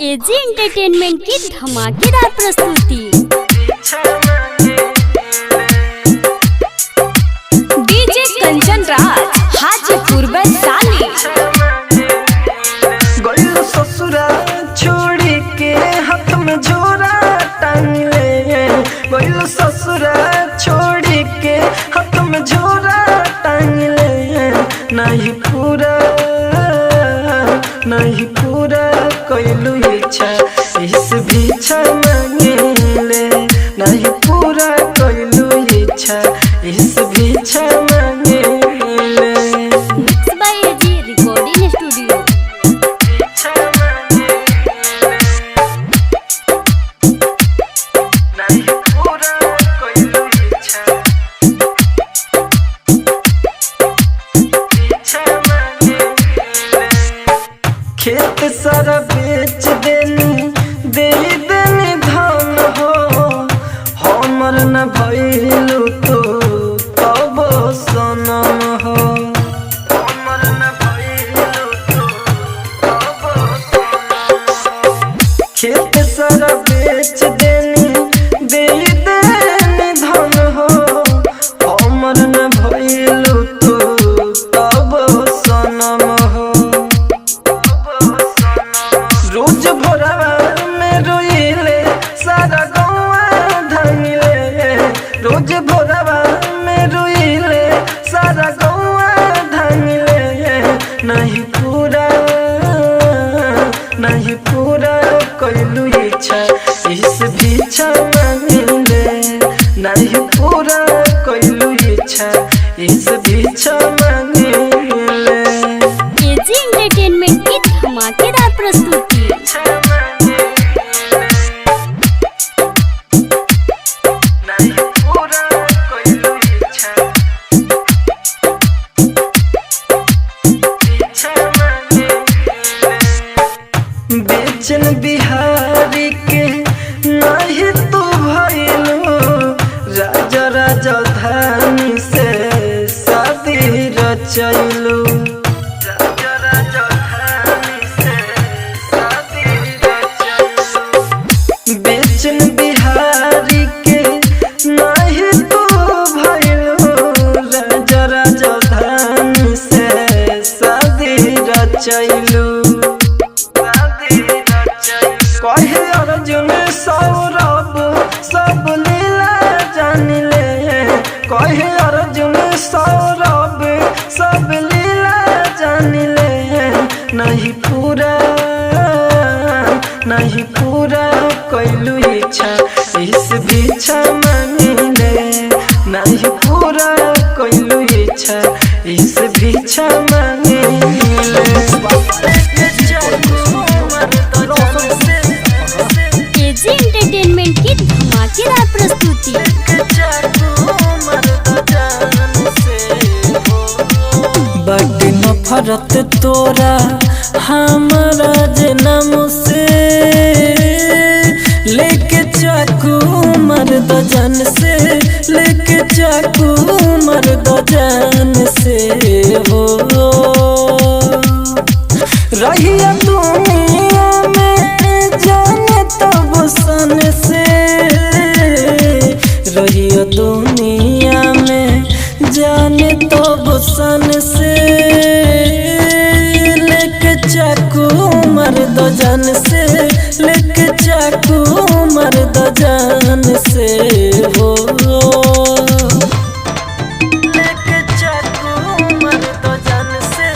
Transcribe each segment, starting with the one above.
AG entertainment की धमाकेदार प्रस्तुति। डीजे कंचन राज हाजीपुर वैशाली। गइल ससुरा छोड़ी के हाथ में झोरा टांग ले। गइल ससुरा छोड़ी के हाथ में झोरा टांग ले। नहीं पूरा कइलू इच्छा इस भीछा मांगे ले। नहीं पूरा कइलू इच्छा इस भीछा मांगे ले। Mix by AG recording studio. खेत सारा बेच देनी दे देनी धान हो। हमर न भइलू तो तब सनम हो। हमर न भइलू तो तब सनम हो। खेत सारा बेच देनी दे देनी धान हो। हमर न भइलू तो तब सनम हो। रोज भोरवा में रोइले सारा गौवा धांगिले। रोज भोरवा में रोइले सारा गौवा धांगिले। नहीं पूरा कइलू इच्छा इस भीछा मांगिले। नहीं पूरा कइलू इच्छा इस भीछा मांगिले। एजी एंटरटेनमेंट की धमाकेदार प्रस्तुति। बेचन बिहारी के नहीं तू भइलू। राजा राजधानी से शादी रचैलू। राजा राजधानी से शादी रचैलू। बेचन बिहारी के नहीं तू भइलू। राजा राजधानी से शादी रचैलू। कहे अर्जुन सौरभ सब लीला जान ले। कहे अर्जुन सौरभ सब लीला जान ले। नहीं पूरा कइलू इच्छा इस भीछा मांगिले। नहीं पूरा कइलू इच्छा इस भीछा मांगिले। एजी एंटरटेनमेंट की धमाकेदार प्रस्तुति। बड़ी नफरत तोरा हमारा जन्म से। लेके चाकू मर दो जान से। लेके चाकू मर दो जान से हो। रहिया दुनिया में जाने तब सन से। रहिया दुनिया में जाने तब सन से। लेके चाकू मर दो जान से। लेके चाकू मर दो जान से हो। लेके चाकू मर दो जान से।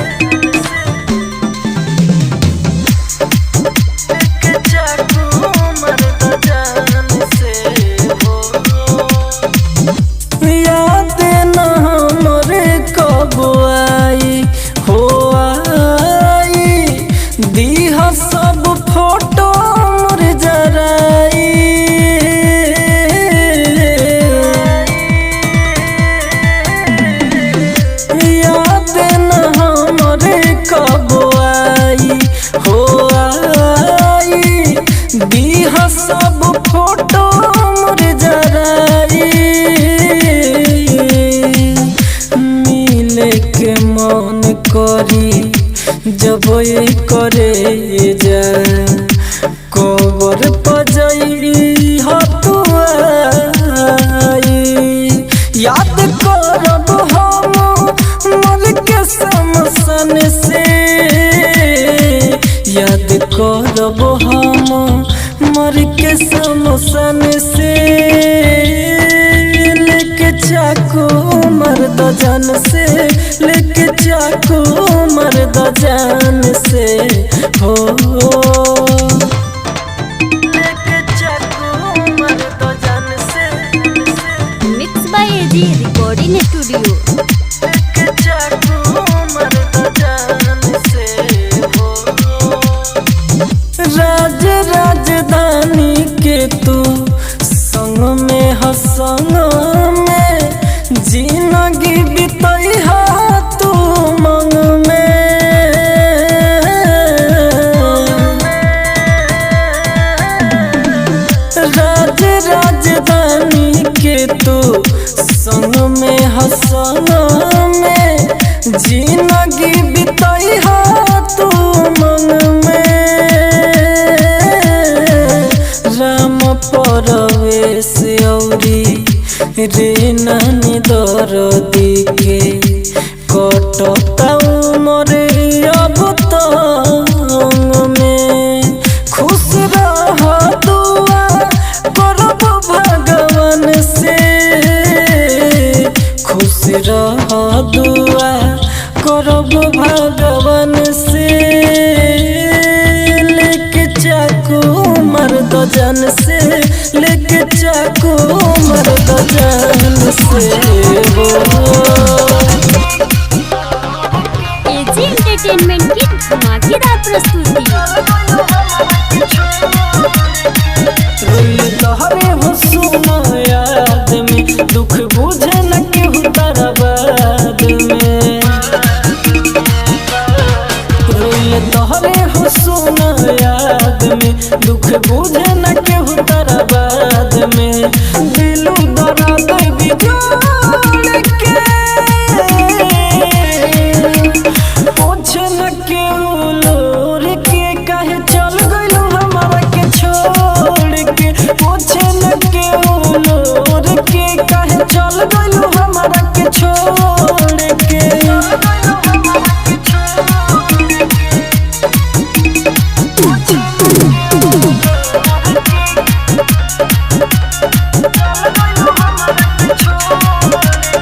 याद न हमरे कब आई हो आई। दीह सब फोटो मोर जराई। करब हम मर के समोसन से लेके चाकू मर द जान से लेके चाकू मर द जान से हो लेके चाकू मर द जान से mix by AG recording studio. लेके चाकू मर द जान से हो राज राजधानी के तू संग में हसंग में जिंदगी बिताई हा तू मंग में राज राजधानी के तू संग में हसंग में जिंदगी बिताई हा तू मंग में राम परवेश औरी रे नानी दरदी के कटता उमर अब तंग में खुश रह दुआ करब भगवान से खुश रह दुआ करब भगवान से लेके चाकू मर द जान से लेके चाकू मर द जान से एजी एंटरटेनमेंट की धमाकेदार प्रस्तुति। रोइल तोहरे हो सुना याद में दुख बुझे न केहू तारा बाद में रोइल तोहरे हो सुना याद में दुख बुझे न केहू तारा बाद में दिलू दर्द बिजोड़ के पूछ न केहू लोर के काहे चल गइलू हमारा के छोड़ के पूछ न केहू लोर के काहे चल गइलू हमारा के छोड़ के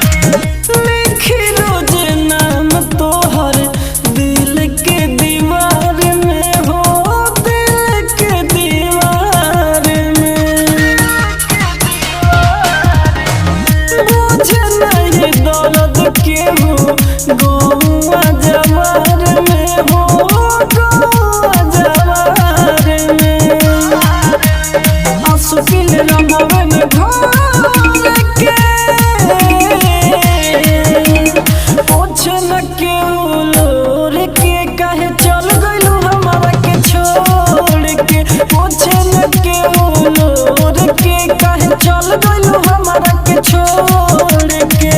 लिखी रोज नाम तोहर दिल के दीवार में हो दिल के दीवार में बुझ नहीं दर्द केहू गौआ जवार में हो गौआ जवार में आंसू पीले रंगवे में घोर के पूछ न केहू लोर के काहे चल गइलू हमारा के छोड़ के पूछ न केहू लोर के काहे चल गइलू हमारा के छोड़ के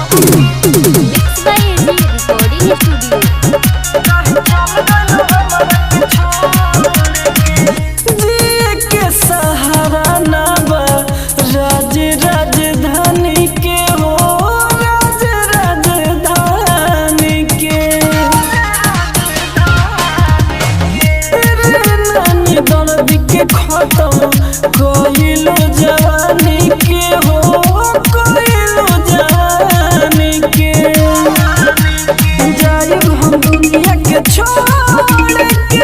mix by AG recording studio. जिए के सहारा ना बा राज राजधानी के हो राज राजधानी के रे नानी दर्द के खत्म कइलो जवानी के हो कइलो जवानी के जाइब हम दुनिया के छोड़ के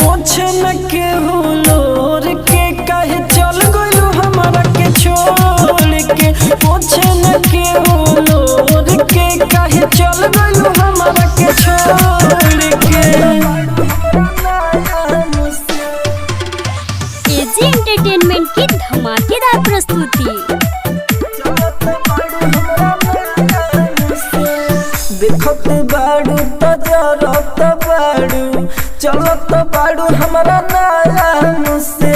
पूछ न केहू लोर के काहे चल गइलू हमारा के छोड़ के पूछ न केहू लोर के काहे चल गइलू हमारा के छोड़ के एजी एंटरटेनमेंट की धमाकेदार प्रस्तुति। देखत बाड़ू तो जरत बाड़ू चलत बाड़ू हमारा नाम से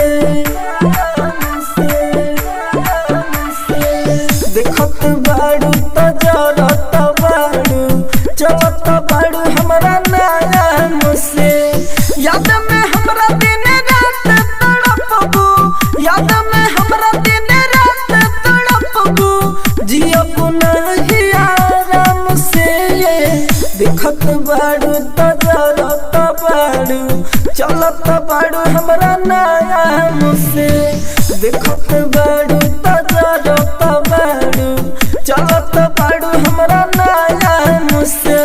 देखत बाड़ू तो जरत बाड़ू चलत बाड़ू हमारा नाम से याद में हमरा दिन रात तड़पबू याद में हमरा दिन रात तड़पबू जियब ना देखत बाड़ू तो जरत बाड़ू चलत बाड़ू हमरा नया मुझसे देखत बाड़ू तो जरत बाड़ू चलत बाड़ू हमरा नया मुझसे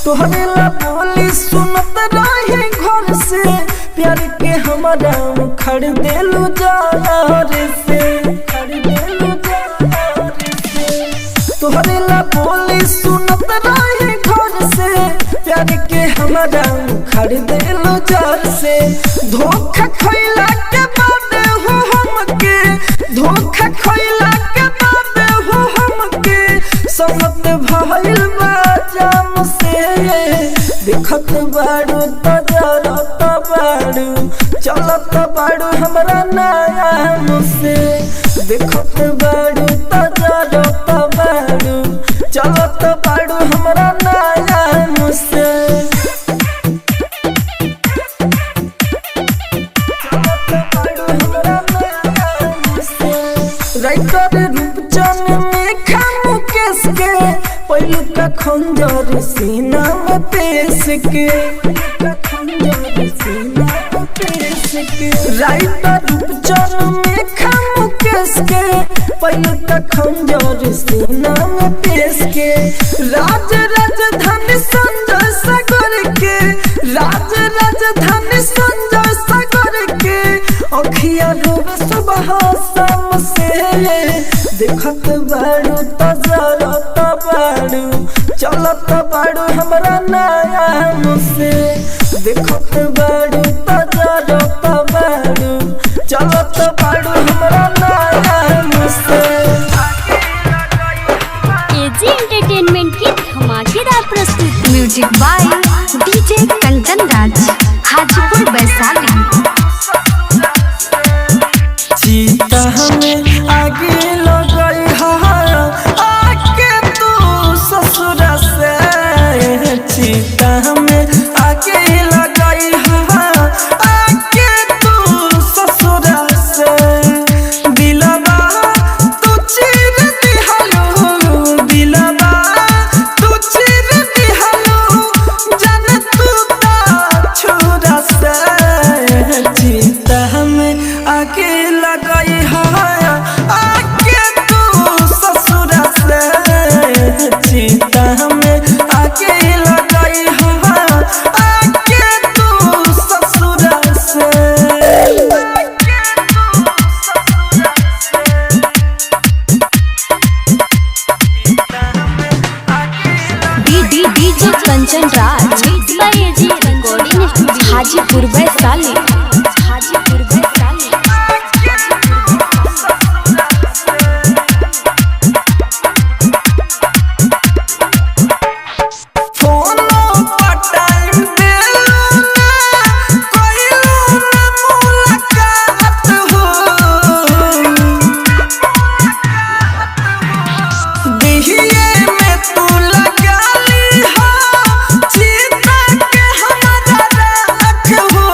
तोहरे ला बोली सुनत रहे घर से प्यार के हमारा खड़ देलू जार से तोहरे ला बोली सुनत रहे घर से प्यार के हमारा खड़ देलू जार से धोखा खइला के बाद हो हमके धोखा खइला के बाद हो हमके समत भइल बा जाम से देखत बाड़ू तो जरत बाड़ू चलत बाड़ू हमरा नया मुझसे देखत बाड़ू तो जरत बाड़ू चलत बाड़ू हमरा नया मुझसे राइटर रूपचन में खामु केस के पहलू का खंजर सीना में पेश के राइटर रूपचन में खामु केस के पहलू का खंजर सीना में पेश के राज राजधानी संजय सागर के राज राजधानी संजय सागर के अखिया डूब सुबह शाम से देखत बाड़ू तो जरत बाड़ू चलत बाड़ू हमरा नया मुझसे देखत बाड़ू तो जरत बाड़ू चलत बाड़ू हमरा नया मुझसे एजी एंटरटेनमेंट की धमाकेदार प्रस्तुति। Music by DJ Kanchan Raj Hajipur Vaishali. चीता हमें आगे लगई आके तू ससुर से चीता हमें आगे लगई आके तू ससुर से दिलवा तू चीर दिहलो दिलवा तू चीर दिहलो जान तू ता छोरा से चीता हमें आगे लगई आके तू ससुर से चीता हमें आगे लगई आके तू ससुर से DJ Kanchan Raj AG recording studio Hajipur Vaishali. Hajipur Vaishali. फोनो पर टाइम देलू ना कोइलू ना मुलाकात हो दिहिए में तू लगा ली हो चीता के हमरा राख हो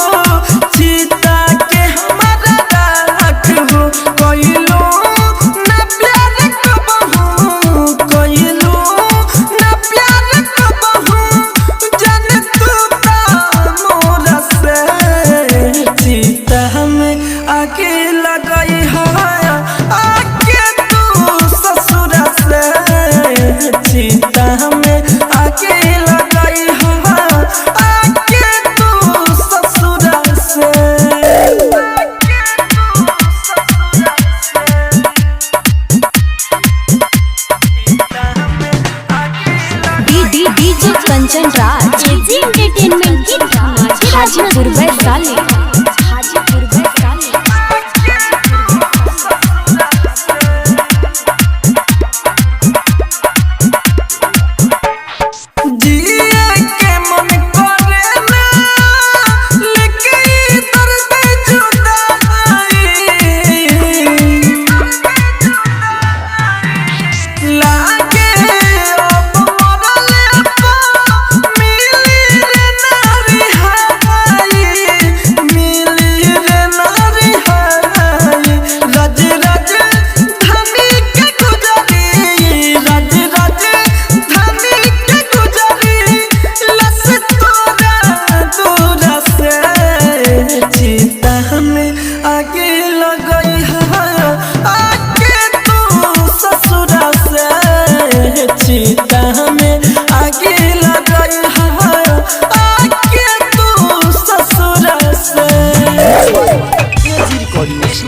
एजी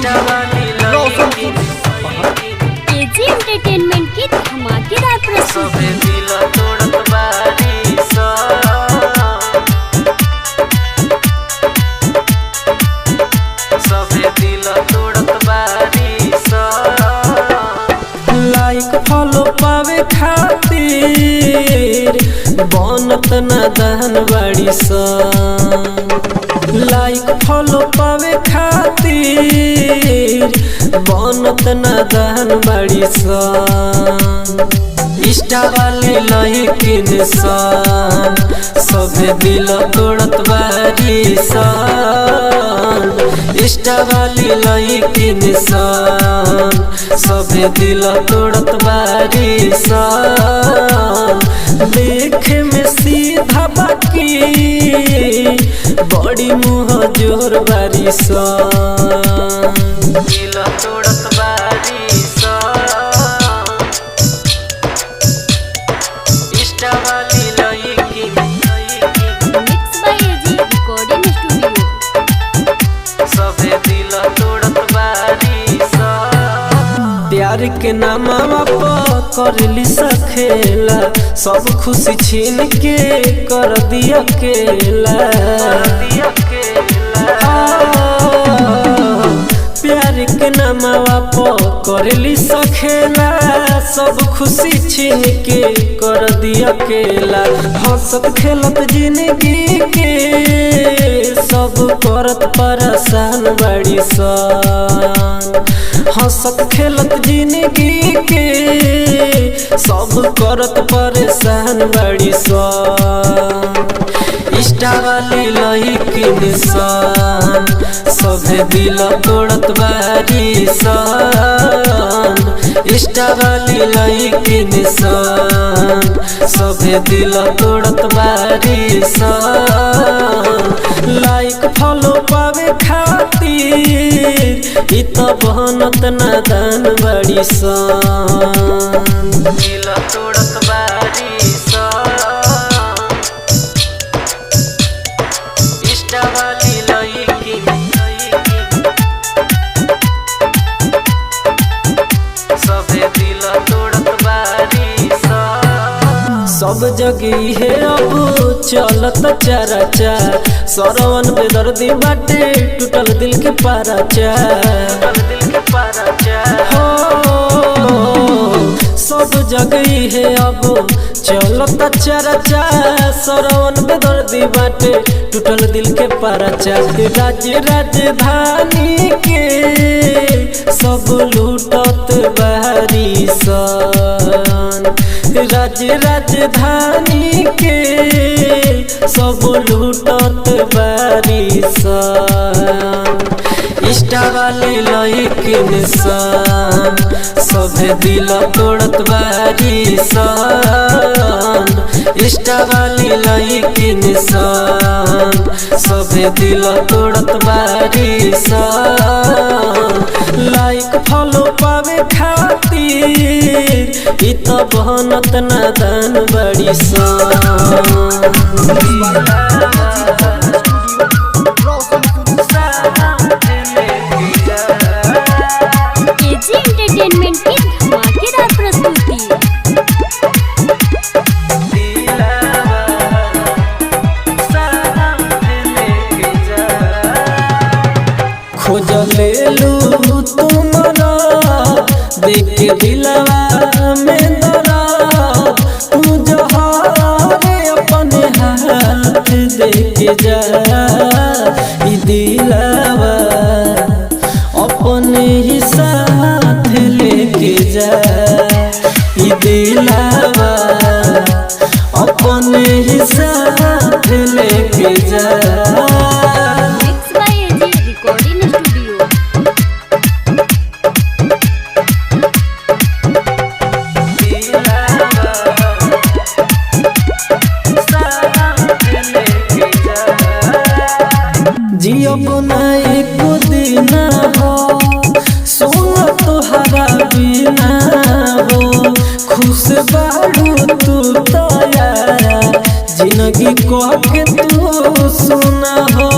एंटरटेनमेंट की धमाकेदार प्रस्तुति। लाइक फॉलो पावे खातिर बनत नादान बाड़ी सा। लाइक फॉलो पावे खातिर बनत नादान बाड़ी सा। इंस्टा वाले लइकिन सन सभे दिल तोड़त बाड़ी सन। इंस्टा वाली लइकिन सन सभे दिल तोड़त बाड़ी सन। देखे में सीधा बाकी बड़ी मुँह जोर बारी सन। दिल तोड़त बाड़ी सन। इंस्टा वाली लइकिन mix by AG recording studio. सभे दिल तोड़त बारी सन। प्यार के नामवा पर करली सखेला सब खुशी छीन के कर दिया केला। प्यार के नामवा पर करली सखेला सब खुशी छीन के कर दिया केला। हंसत खेलत जिंदगी के सब करत परेशान बाड़ी सन। हंसत खेलत जिंदगी के सब करत परेशान बाड़ी सन। इंस्टा वाली लइकिन सन सभे दिल तोड़त बाड़ी सन। इंस्टा वाली लइकिन सन सभे दिल तोड़त बाड़ी सन। लाइक फॉलो पावे खातिर इ त बनत नादान बाड़ी सन। दिल तोड़त बाड़ी सन। इंस्टा वाली लइकिन सभे दिल तोड़त बाड़ी सन। सब जगह है अब चलत चर्चा सरवन बेदर्दी बाटे टूटल दिल के पाराचा। हो सब जगह है अब चलत चर्चा सरवन बेदर्दी बाटे टूटल दिल के पाराचा। राज्य राजधानी के सब लूटत बारी सन। राज्य राजधानी के सब लूटत बारी सन। इंस्टा वाले लइकिन सन सभे दिल तोड़त बारी सन। इंस्टा वाली लइकिन सन सभे दिल तोड़त बारी सन। लाइक फॉलो पावे खातिर इ त बनत नादान बाड़ी सन। एजी एंटरटेनमेंट की धमाकेदार प्रस्तुति। खोज लेलू तुम्हारा देख के दिलवा में दरा। तू जहारे अपने हाथ देख जा इ दिलवा अपने ही साथ लेके जा। इ दिलवा अपने ही साथ लेके जा। Mix by AG recording studio. जियो ना एक दिन हो सुन तुहरा बिना हो। खुश बाड़ू तू तया जिंदगी को के तू सुना हो।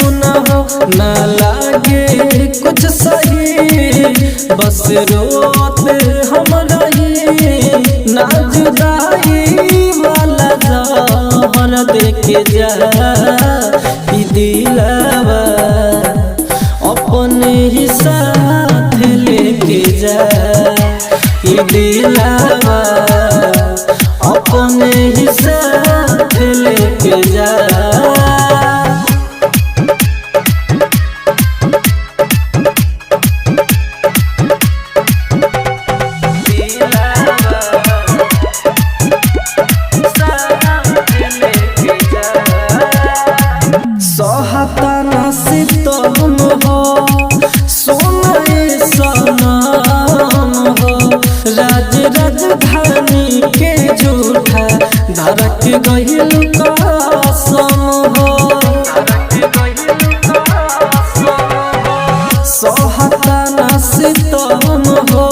सुना हो ना लागे कुछ सही बस रोते हम रही ना जुदाई वाला जहर देके जा ई दिलवा अपने ही साथ लेके जा ई दिलवा अपने ही साथ लेके जा सहताना से तुम हो सोनाए सनम हो राज राजधानी के झूठा धड़क गइल कसम हो सहताना से तुम हो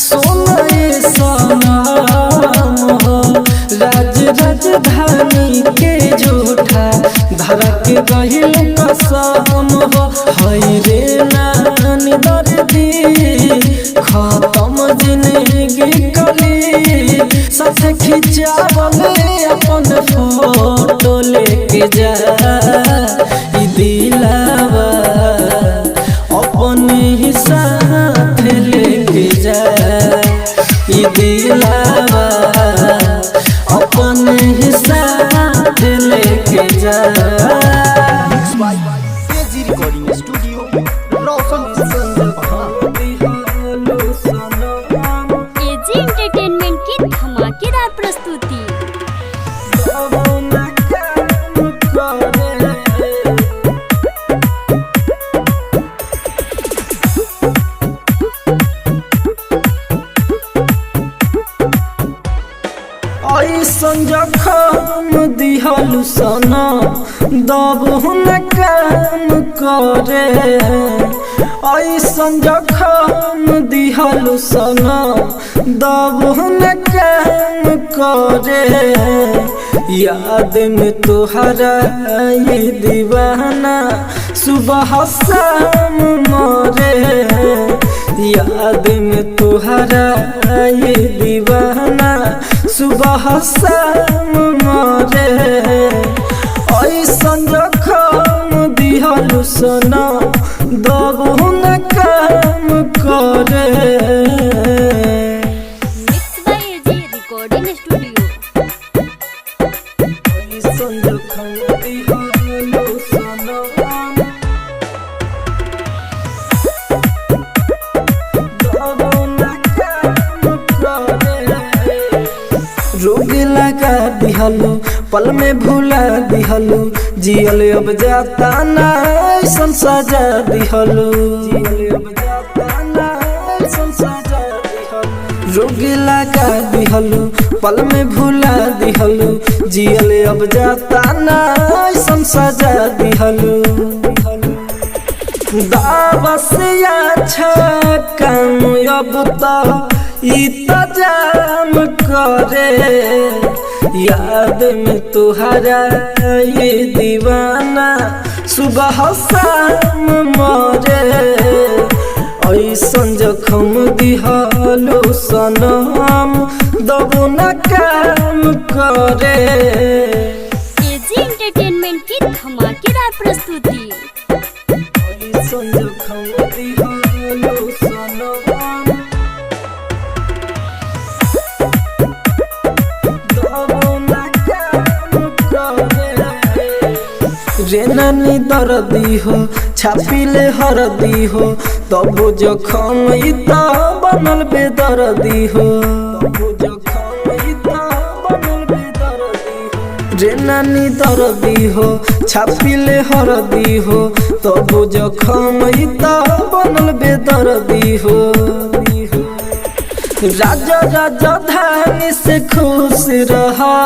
सोनाए सनम हो राज राजधानी के झूठा धड़क गइल कसम हो हई रे नानी दर्दी खत्म जिंदगी कली साथ खिंचावले अपन फोटो लेके जा ई दिलवा अपने ही साथ लेके जा ई दिलवा अपने ही साथ लेके जा तेजी recording studio Roshanpur AG entertainment की धमाकेदार प्रस्तुति। ऐसन जखम दिहलु सना दबहु न काम करे ऐसन जखम दिहलु सना दबहु न काम करे याद में तुहरा ये दीवाना सुबह शाम मरे याद में तुहरा ये दीवाना सुबह शाम मरे ऐसन जखम दिहलु सना दबहु न काम करे mix by AG recording studio. ऐसन जखम दिहलु सना दबहु न काम करे रोग लगा दिहलु पल में भुला दिहलु जियल अब जाता ना ऐसन सजा दिहलु रोग लगा दिहलु पल में भुला दिहलु जियल अब जाता ना ऐसन सजा दिहलु दावा से अच्छा काम अब तो इंतजाम करे याद में तुहरा ये दीवाना सुबह शाम मरे ऐसन जखम दिहलु सनम दबु न काम करे एजी एंटरटेनमेंट की धमाकेदार प्रस्तुति। ऐसन जखम दिहलु सनम रे नानी दर्दी हो छापिले हरदी हो तब जखम इता बनल बेदर्दी हो रे नानी दर्दी हो छापिले हरदी हो तब जखम इता बनल बेदर्दी हो राजा राजधानी से खुश रहा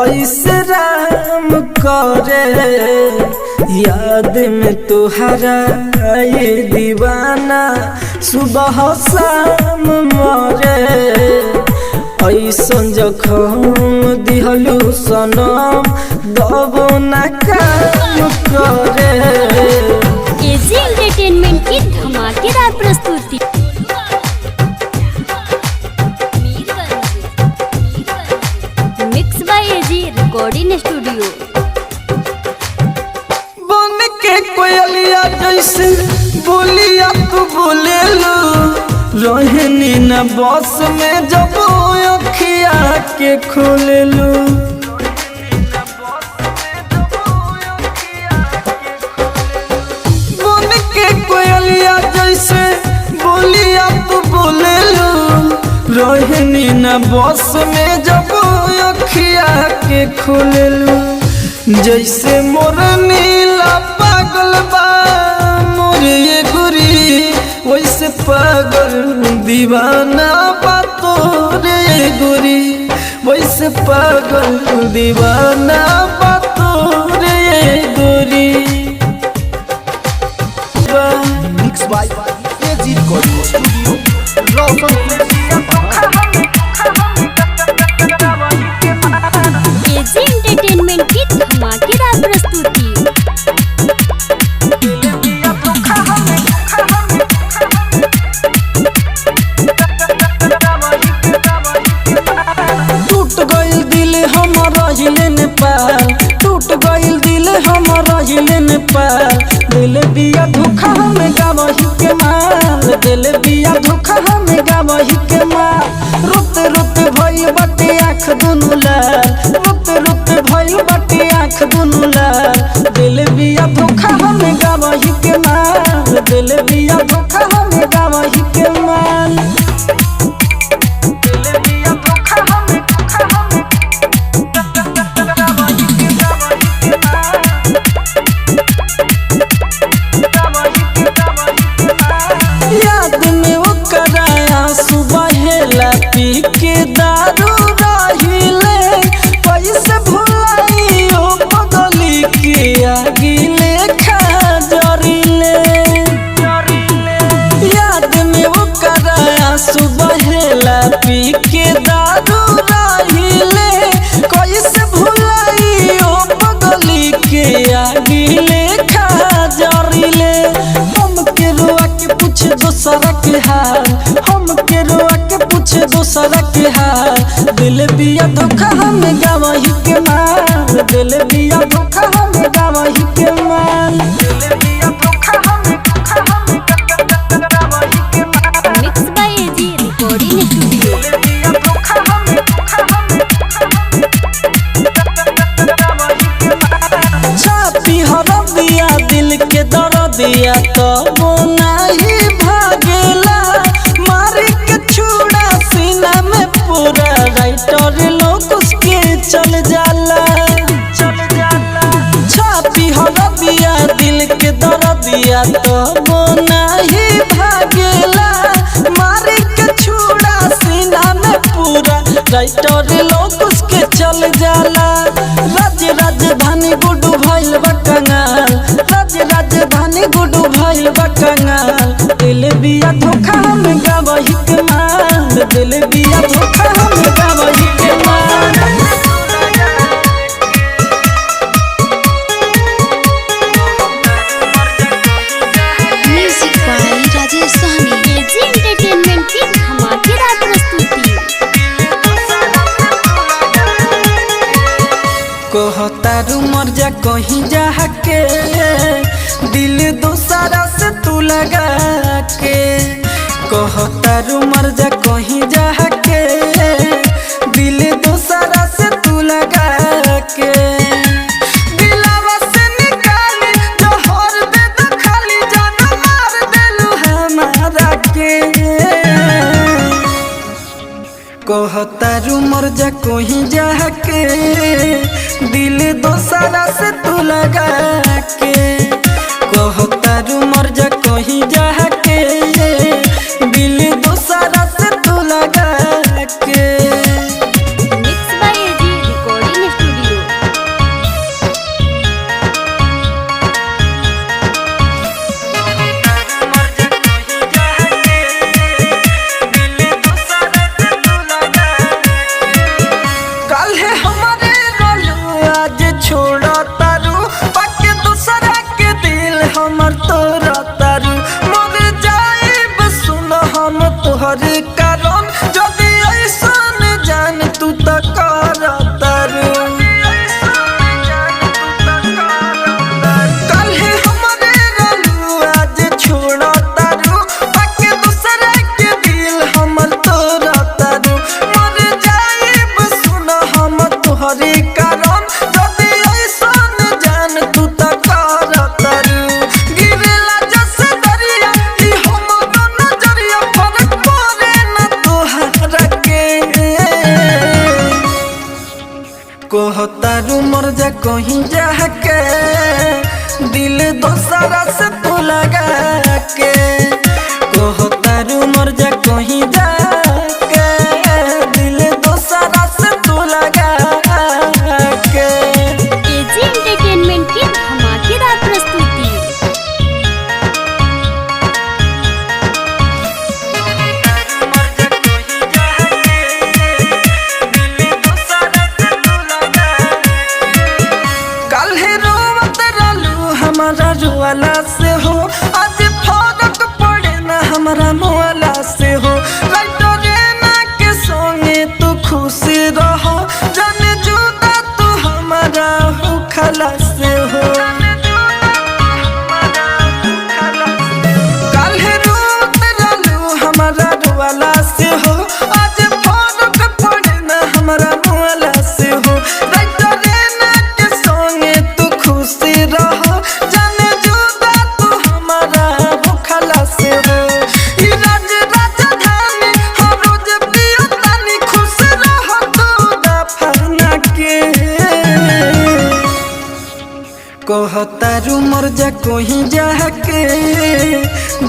ऐसे राम करे याद में तुहरा ये दीवाना सुबह शाम मरे ऐसन जखम दिहलू सनम दबो ना काम करे। एजी एंटरटेनमेंट की धमाकेदार प्रस्तुति। Mix by AG recording studio. बन के कोयलिया जैसे बोलिया तू बोले लो, रहनी न बस में जब अखिया के खोले लो। बन के कोयलिया जैसे बोलिया तू बोले लो, रहनी न बस में जब अखिया के खोले लो। जैसे मोर नीला पागल बा मोर ये गुरी, वैसे पागल दीवाना बा तोरे गुरी, वैसे पागल दीवाना बा तोरे गुरी। Mix by AG recording studio Roshanpur AG entertainment की धमाकेदार प्रस्तुति। टूट गइल दिल हमर हिले नेपाल, टूट गइल दिल हमर हिले नेपाल। दिल बिया धोखा हमें गावही के माल, दिल बिया धोखा हमें गावही के माल। रोते रोते भइल बाटे आँख दुनु लाल, रोते रोते भइल बाटे आँख दुनु लाल। दिल बिया धोखा हमें गावही के माल, दिल बिया धोखा हमें गावही के माल। याद में वो कराया सुबह हेला पी के दारू रहिले, पैसे भुलाई ओ बदली के आगिले खा जरिले। याद में वो कराया सुबह हेला पी के दारू रहिले, कैसे भुलाई ओ बदली के आगिले खा जरिले। हम के रोआ के पूछे दूसरा के हाल, हम के रोआ के पूछे दूसरा के हाल। दिल बिया धोखा हमें गावही के माल, दिल बिया धोखा हमें गावही के माल। Mix by AG recording studio. छाती हर दिया दिल के दर दिया तो वो नहीं भागेला, मारी के छुड़ा सीना में पूरा राइटर लोग उसके चल जाला। छाती हर दिया दिल के दर दिया तो वो नहीं भागेला, मारी के छुड़ा सीना में पूरा राइटर लोग उसके चल जाला। राज्य राजधानी गुडू भइल बा कंगाल, राज्य राजधानी गुडू भइल बा कंगाल। दिल बिया धोखा हमें गावही के माल, दिल बिया धोखा हमें गावही के माल। Music by Rajesh Sahni. AG entertainment की धमाकेदार प्रस्तुति। कहतारू मर जा कहीं जाके, दिल दूसरा से तू लगा के। कहतारू मर जा कहीं जाके, दिल दूसरा से तू लगा के। दिलवा से निकाल जहर दे दो खाली, जान मार देलू हमारा के। कहतारू मर जा कहीं जाके, दिल दोसरा से तू लगा के। कहतारू मर जा कहीं जाके, दिल दोसरा से तू लगा के। Mix by AG recording studio. मर जा कहीं जाके, दिल दोसरा से तू लगा दोसरा से तू लगा के कहतारू मर जा कहीं जाके दिल दोसरा से तू लगा के। एजी एंटरटेनमेंट की धमाकेदार प्रस्तुति। काल्हे रोवत रहलू हमारा रुआला से हो, आज फरक पड़े ना हमारा मुआला से हो। राइटो रेना के संगे तू खुशी रहो, जाने जुदा तू हमारा हो खला से हो। काल्हे रोवत रहलू हमारा रुआला से हो, आज फरक पड़े ना हमारा मुआला से हो। राइटो रेना के संगे तू खुशी रहो, जाने जुदा तू हमारा भूखला से हो। ई राज राजधानी हर रोज पियो तानी, खुश रहो तू दफना के कहतारू मर जा कहीं जाके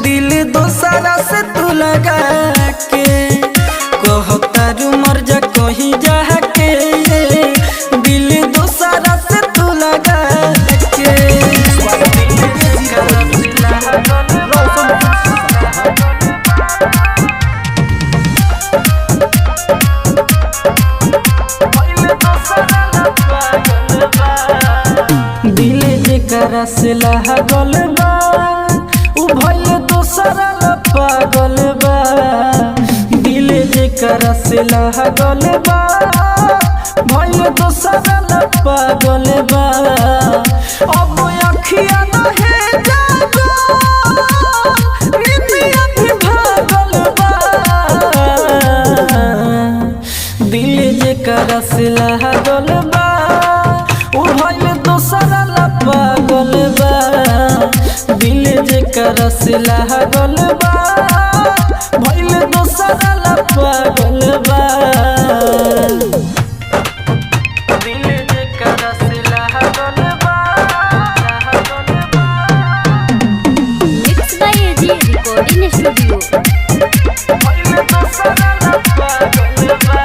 दिल दोसरा से तू लगा के कहतारू मर जा कहीं जाके दिल दोसरा से तू लगा के। दिल जेकरा से लागल बा उ भइल दोसरा ला पागल बा। दिल जेकरा से लागल बा भइल दोसरा ला पागल बा। अब अखिया नहे जागो निंदिया भी भागल बा। दिल जेकरा से लागल बा उ भइल दोसरा ला पागल बा। दिल जेकरा से लागल बा भइल दोसरा ला पागल बा। दिल जेकरा से लागल बा mix by AG recording studio. भइल दोसरा ला पागल बा।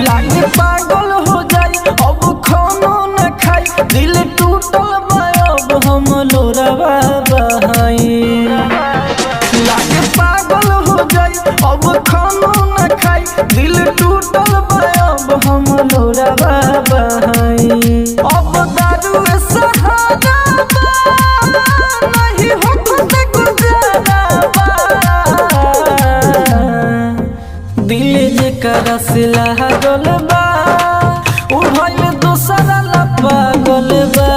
लागे पागल हो जाई अब खानो न खाई, दिल टूटल बा अब हम लोरवा बहाई। लागे पागल हो जाई अब खानो न खाई, दिल टूटल बा अब हम लोरवा बहाई। अब दारू सहारा बा नहीं होत गुजारा बा। दिल जेकरा से लागल बा उ भइल दोसरा ला पागल बा।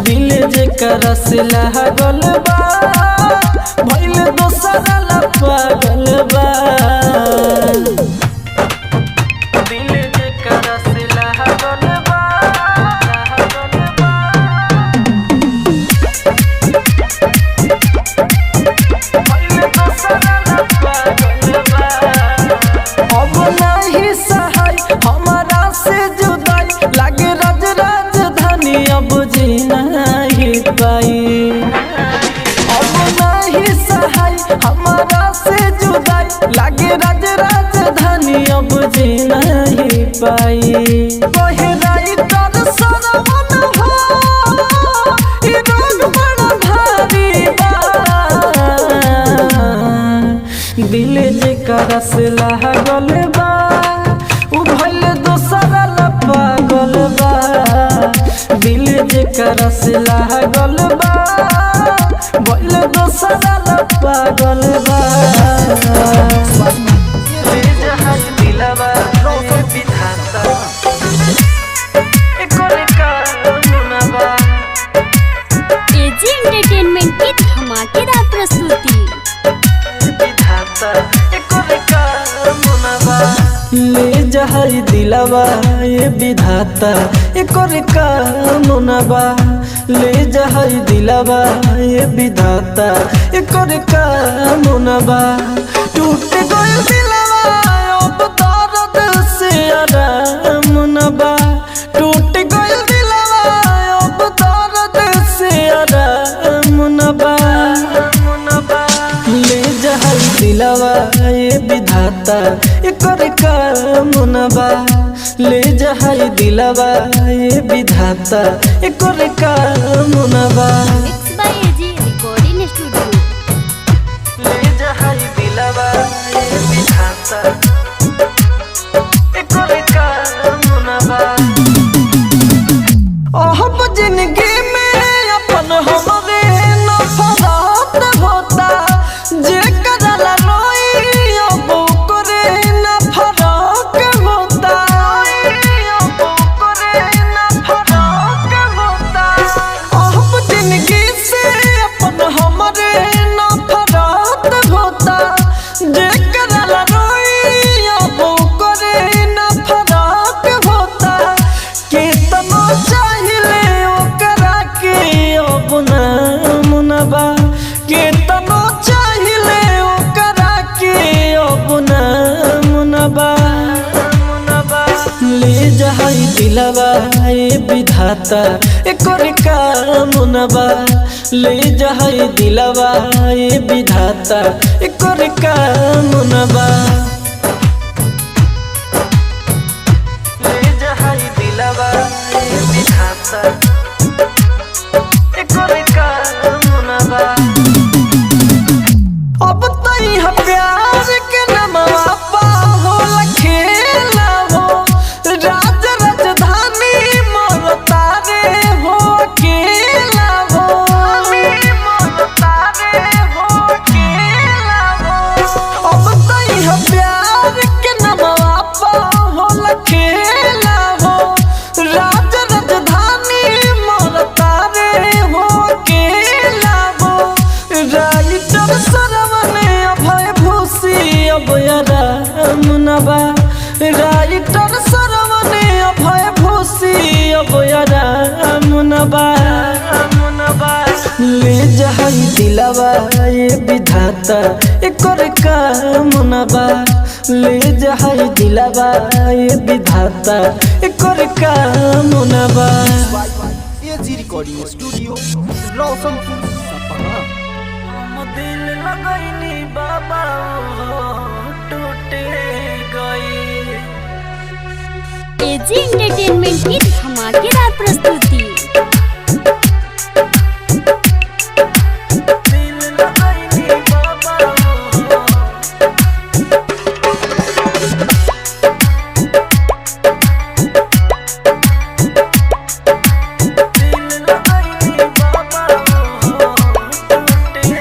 दिल जेकरा से लागल बा भइल दोसरा ला पागल बा। दिल जेकरा से लागल बा भइल दोसरा ला पागल बा। अब नहीं सहाय हमारा से जुदाई, लागे राज राजधानी अब जी नहीं पाई। अब नहीं सहाय हमारा से जुदाई, लागे राज राजधानी अब जी नहीं पाई। बहराई तर सरवन हो ई रोग बड़ा भारी बा। दिल जेकरा से लागल बा उ भइल दोसरा ला पागल बा। दिल जेकरा से लागल बा भइल दोसरा ला पागल बा। दिलवा विधाता एकोरे कामना बा। एजी एंटरटेनमेंट की धमाकेदार प्रस्तुति। ले जहई दिलवा ये विधाता एकोरे कामना बा। ले जहई दिलवा ये विधाता एकोरे कामना बा। टूट गइल दिलवा अब दर्द से आराम न बा। टूट गइल दिलवा अब दर्द से एकर काम न बा ले जहाई दिलवा ये विधाता एकर काम न बा mix by AG recording studio. ले जहाई दिलवा ये विधाता एकर काम न बा अब जिंदगी में अपन हमरे नफरत होता जे करला रोई अब करे न फरक होता अब करे न फरक होता अब जिंदगी से अपन हमरे नफरत होता जे करला रोई अब करे न फरक होता केतनो चाहिले ओकरा के अब नाम न बा केतनो चाहिले ओकरा के अब नाम न बा ले जहाई दिलवा ये विधाता एकर काम न बा ले जहाई दिलवा ये विधाता एकर काम न बा ले जहाई दिलवा ये विधाता एकर काम न बा अब तई ह प्यार के नमवा होला खेला हो राज राजधानी मरता रे हो अकेला हो मरता रे हो अकेला हो अब तई ह प्यार के नमवा होला खेला हो राज राजधानी मरता रे हो अकेला हो राइटर सरवने अभय भूषी अब आराम न बा राइटर सरवने अभय भूषी अब आराम न बा ले जहाई दिलवा ये विधाता एकर काम न बा ले जहाई दिलवा ये विधाता एकर काम न बा एजी रिकॉर्डिंग स्टूडियो रोशनपुर सपहा। दिल लगैनी बाबा टूटे गई एजी एंटरटेनमेंट की धमाकेदार प्रस्तुति। दिल लगैनी बाबा दिल लगैनी बाबा टूटे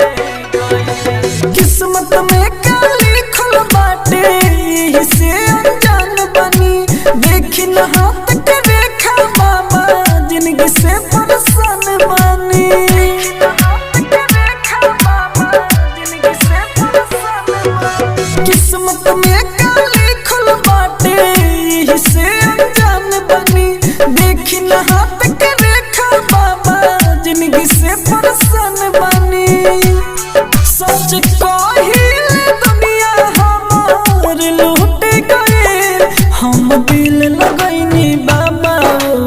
गई किस्मत में का लिखल बाटे यही से अनजान बनी देखी न हाथ के रेखा बाबा जिंदगी से परेशान बनी किस्मत में का लिखल बाटे यही से अनजान बनी देखी न हाथ के रेखा बाबा जिंदगी से परेशान बनी सच कहिल दुनिया हमार लूट गए हम दिल लगैनी बाबा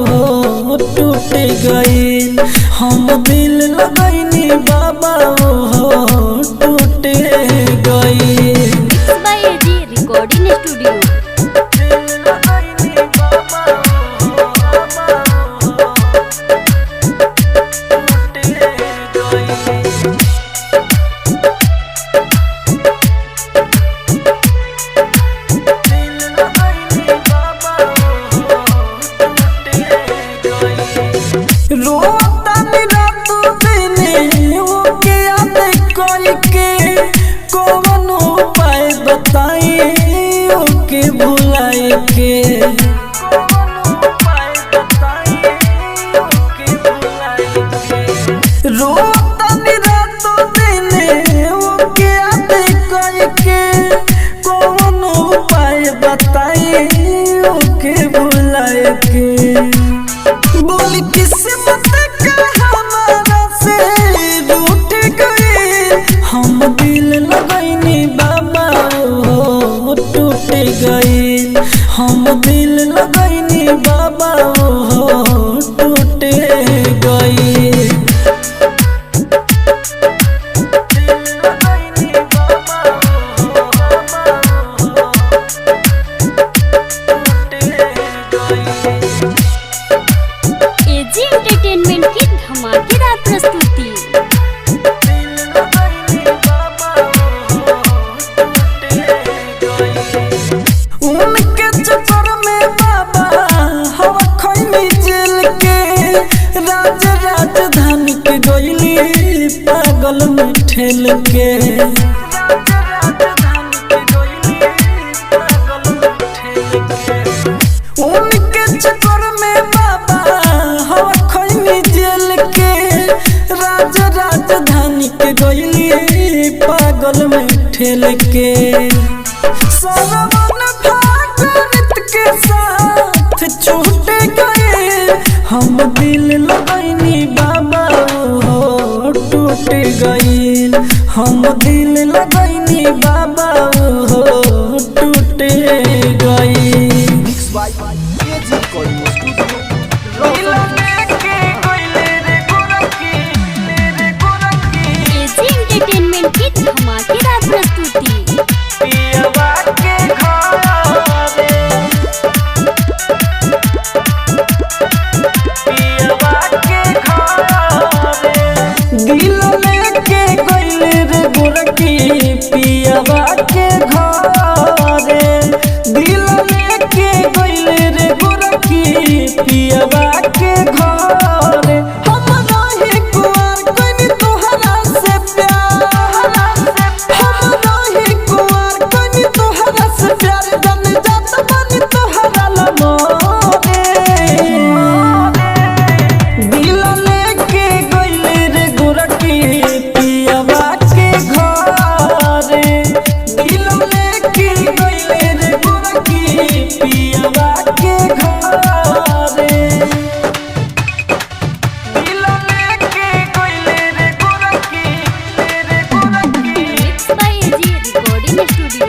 हो टूट गए हम दिल लगैनी बाबा हो टूट गए mix by AG recording studio. दिल लगैनी बाबा टूट गए रोता निरात दिन वो के याद ठेल के उनके चक्कर में बाबा हवा खैनी जेल के राजधानी के गइली पागल में ठेल के सरवन भागवत के साथ छूट गए हम दिल लगैनी बाबा हो टूट गइल हम दिल लगैनी बाबा हो टूट गइल by AG recording studio AG entertainment की धमाकेदार प्रस्तुति दिल लेके गइले रे गोरकी पियावा के घरे दिल लेके गइले रे गोरकी पियावा के घरे हम रहे कुआर कनी तोहरा से प्यार हम रहे कुआर कनी तोहरा से प्यार जन जात मन तोहरा लमोरे दिल लेके गइले रे गोरकी पियावा के घरे दिल लेके गइले रे गोरकी पियावा के घरे दिल लेके गइले रे गोरकी mix by AG recording studio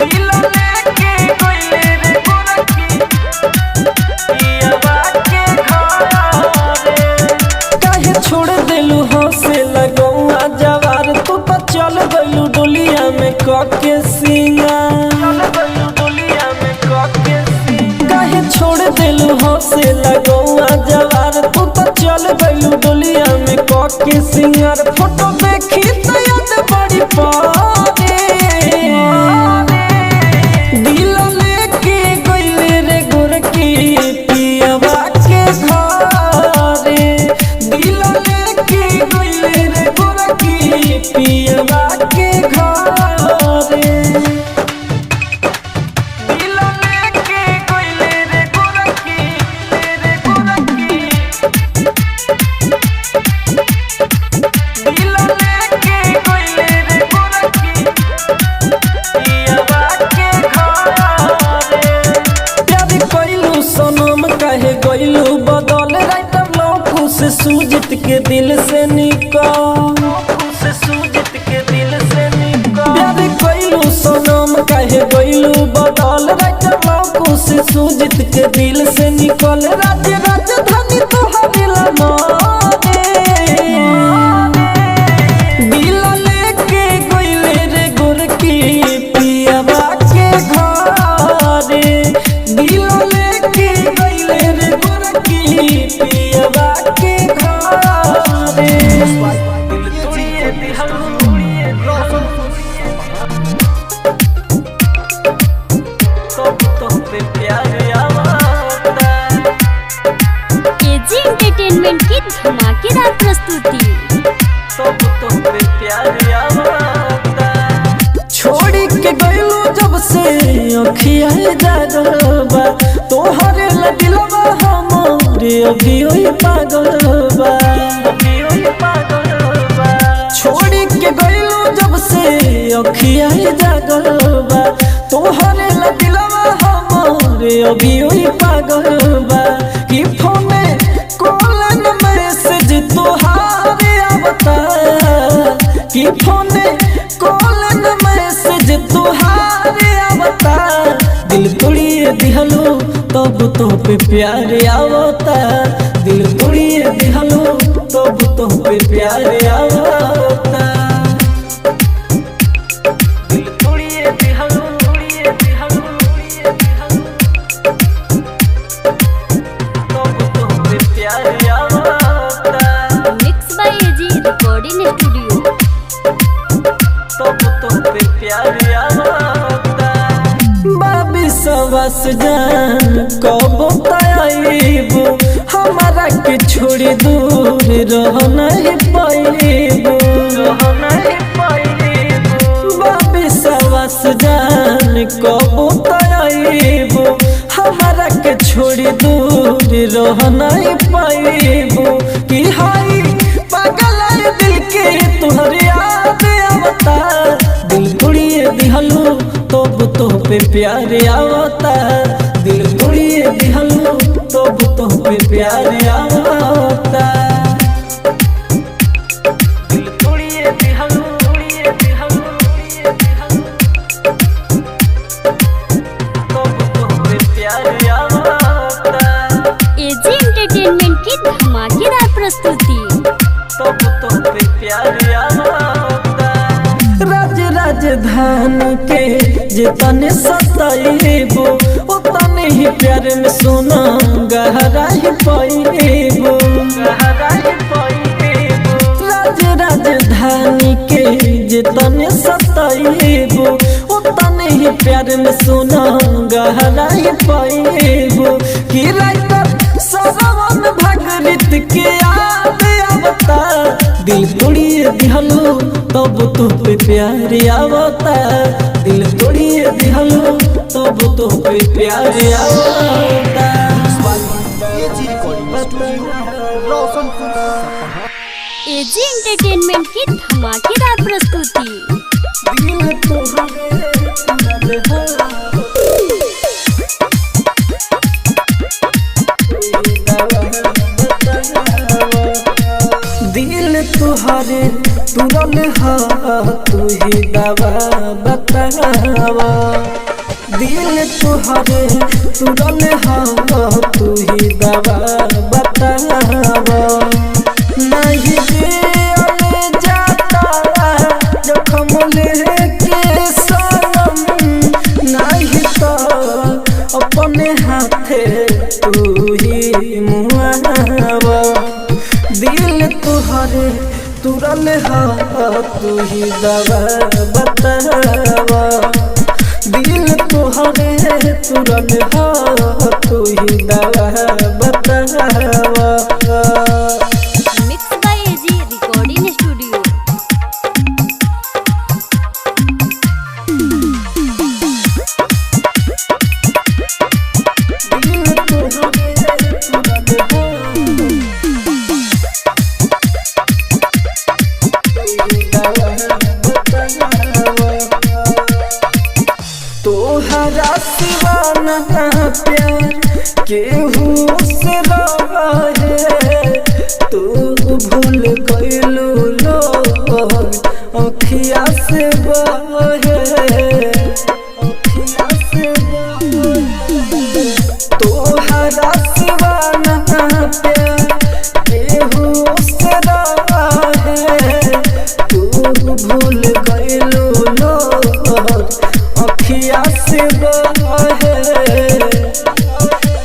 दिल लेके गइले रे गोरकी पियावा के घरे काहे छोड़ देलू हंसे लगौआ जवार तू तो चल गइलू डोलिया में कके सिंगार काहे छोड़ देलू हंसे लगौआ जवार तू तो चल गइलू डोलिया में कके सिंगार फोटो देखी तो याद बड़ी पड़े दिल लेके गइले रे गोरकी पियावा के घरे दिल लेके गइले रे गोरकी पियावा के घरे दिल लेके गइले रे गोरकी दिल लेके गइले रे गोरकी पियावा के घरे प्यार कइलू सनम काहे गइलू बदल राइटर लौकू से सूजित के दिल से निकल प्यार कइलू सनम काहे गइलू बदल राइटर लौकू से सूजित के दिल से निकल राजधानी तोहरे लमोरे दिल लेके गइले रे गोरकी पियावा के घरे दिल लेके गइले रे गोरकी पियावा के घरे एजी एंटरटेनमेंट की धमाकेदार प्रस्तुति छोड़ी के गइलू जब से अखिया जागलबा तोहरे लगिलबा हमरे अभी ओई पागलबा छोड़ी के गइलू जब से अखिया जागलबा तोहरे लगिलबा हमरे अभी ओई पागलबा कि फोने कॉल मैसेज तोहारे आवता कि फोने कॉल मैसेज तोहारे आवता दिल तोड़िए दिहलो तब तो पे प्यार आवता दिल तोड़िए दिहलो तब तो पे प्यार आवता दिल तोड़िए दिहलो तब तो पे प्यार आवता mix by AG recording studio तब तो पे प्यार आवता बाबी सवस जान कब तैब हमारा के छोड़ी दूर रह नहीं पाइबो बाबी सवास जान कबू तइबो हमारा के छोड़ी दूर रह नहीं पाइबो कि हाय पागल है दिल के तुहर याद आवता दिल तोड़िए दिहलू तो पे प्यार आवता दिल तोड़िए दिहलू तो पे प्यार आवता दिल तोड़िए दिहलू तो पे प्यार आवता एजी एंटरटेनमेंट की धमाकेदार प्रस्तुति। तो पे प्यार आवता राजधानी के जितने सताइबो उतने ही प्यार में सोना गहरा ही पाइबो राजधानी के जितने सताइबो उतने ही प्यार में सोना गहरा ही पाइबो कि राइटर सरवन भगरित के याद आवता दिल तोड़िए दिहलू तब तो पे प्यार आवता दिल तोड़िए दिहलू तब तो पे प्यार आवता एजी रिकॉर्डिंग स्टूडियो रोशनपुर सपहा। एजी एंटरटेनमेंट की धमाकेदार प्रस्तुति। दिल तोड़िए दिल तुहरे तुरल हा तू ही दवा बतावा दिल तुहरे तुरल हा तू ही दवा बतावा नहीं दिल जाता जखम लेके सनम नहीं तो अपने हाथे तू ही मुआवा दिल तुहरे तुरल हा तू ही दवा बतावा दिल तुहरे तुरल हा तू ही दवा बतावा mix by AG recording studio. तोहरा सिवाना प्यार केहू से रहे तू भूल गइलू लोग अखिया से बहे तोहरा सिवाना प्यार केहू से रहे तू भूल गइलू लोग अखिया से बहे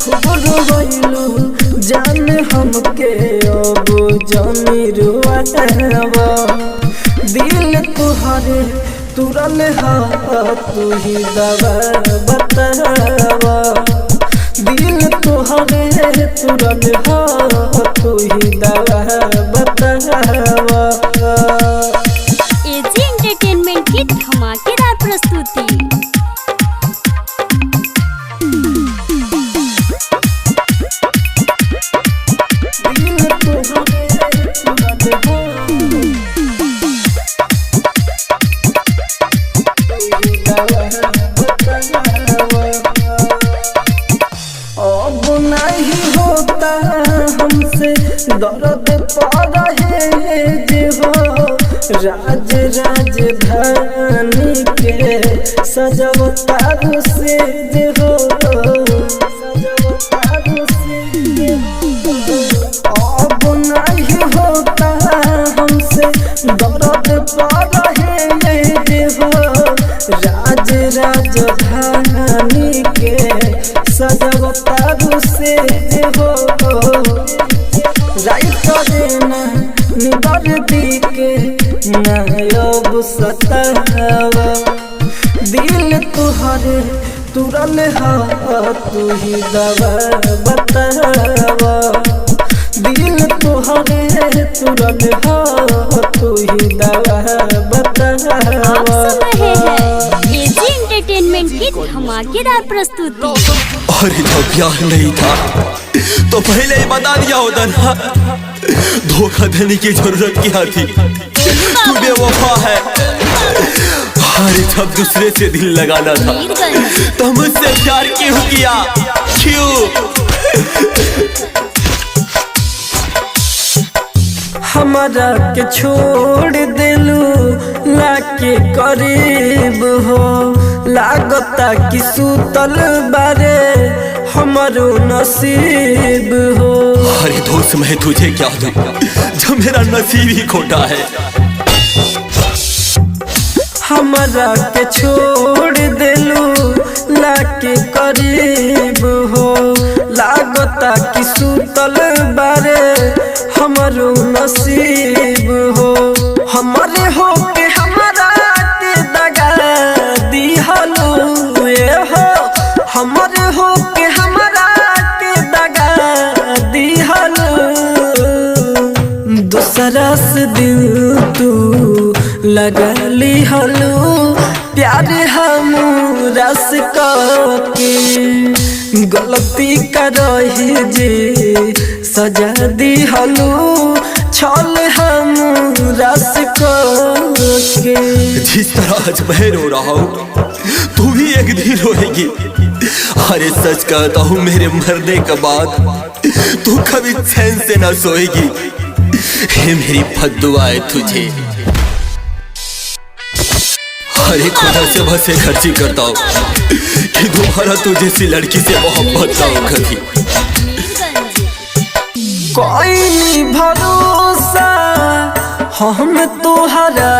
खूब रोइलू जान हमके अब जानी रुआवा दिल तुहरे तुरल हा तू ही दवा बतावा दिल तुहरे तुरल हा तू ही दवा बतावा एजी एंटरटेनमेंट की धमाकेदार प्रस्तुति। अब नहीं होता हमसे दर्द पा रहे जे हो राज राजधानी के सजवता से जे हो अब नहीं होता हमसे दर्द पा रहे जे हो राज राजधानी के सजवता से जे हो राइट देना निबर दी के नायब सतावा दिल तुहरे तुरल हा तू ही दवा बतावा दिल हरे तुरल हो तू ही दवा बता। आप सुन रहे हैं एजी एंटरटेनमेंट की धमाकेदार प्रस्तुति। अरे जब प्यार नहीं था तो पहले ही बता दिया होता ना, धोखा देने की जरूरत क्या थी। तू बेवफा है। अरे जब दूसरे से दिल लगाना था तो मुझसे प्यार क्यों किया, क्यों? हमारा के छोड़ दिलू लाके करीब हो, लागता कि सुतल बारे हमारो नसीब हो। अरे दोस्त मैं तुझे क्या दूं जब मेरा नसीब ही खोटा है। हमारा के छोड़ दिलू लाके करीब हो, लागता कि सुतल बारे हमारो नसीब हो। हमारे हो के हमारा के दगा दिहलो ये हो, हमारे हो के हमारा के दगा दिहलो। दूसरा से दिल तू लगा ली हलो, प्यार हम रस के गलती कर रही जे सजा दी हलो, छल हम रस के। जिस तरह आज मैं रो रहा हूँ तू भी एक दिन रोएगी। अरे सच कहता हूँ मेरे मरने के बाद तू कभी चैन से ना सोएगी। ये मेरी बद्दुआ है तुझे। अरे खुदा से बस एक अर्जी करता हूँ कि दोबारा तू जैसी लड़की से मोहब्बत ना हो कभी। कोई भरोसा हम तोहरा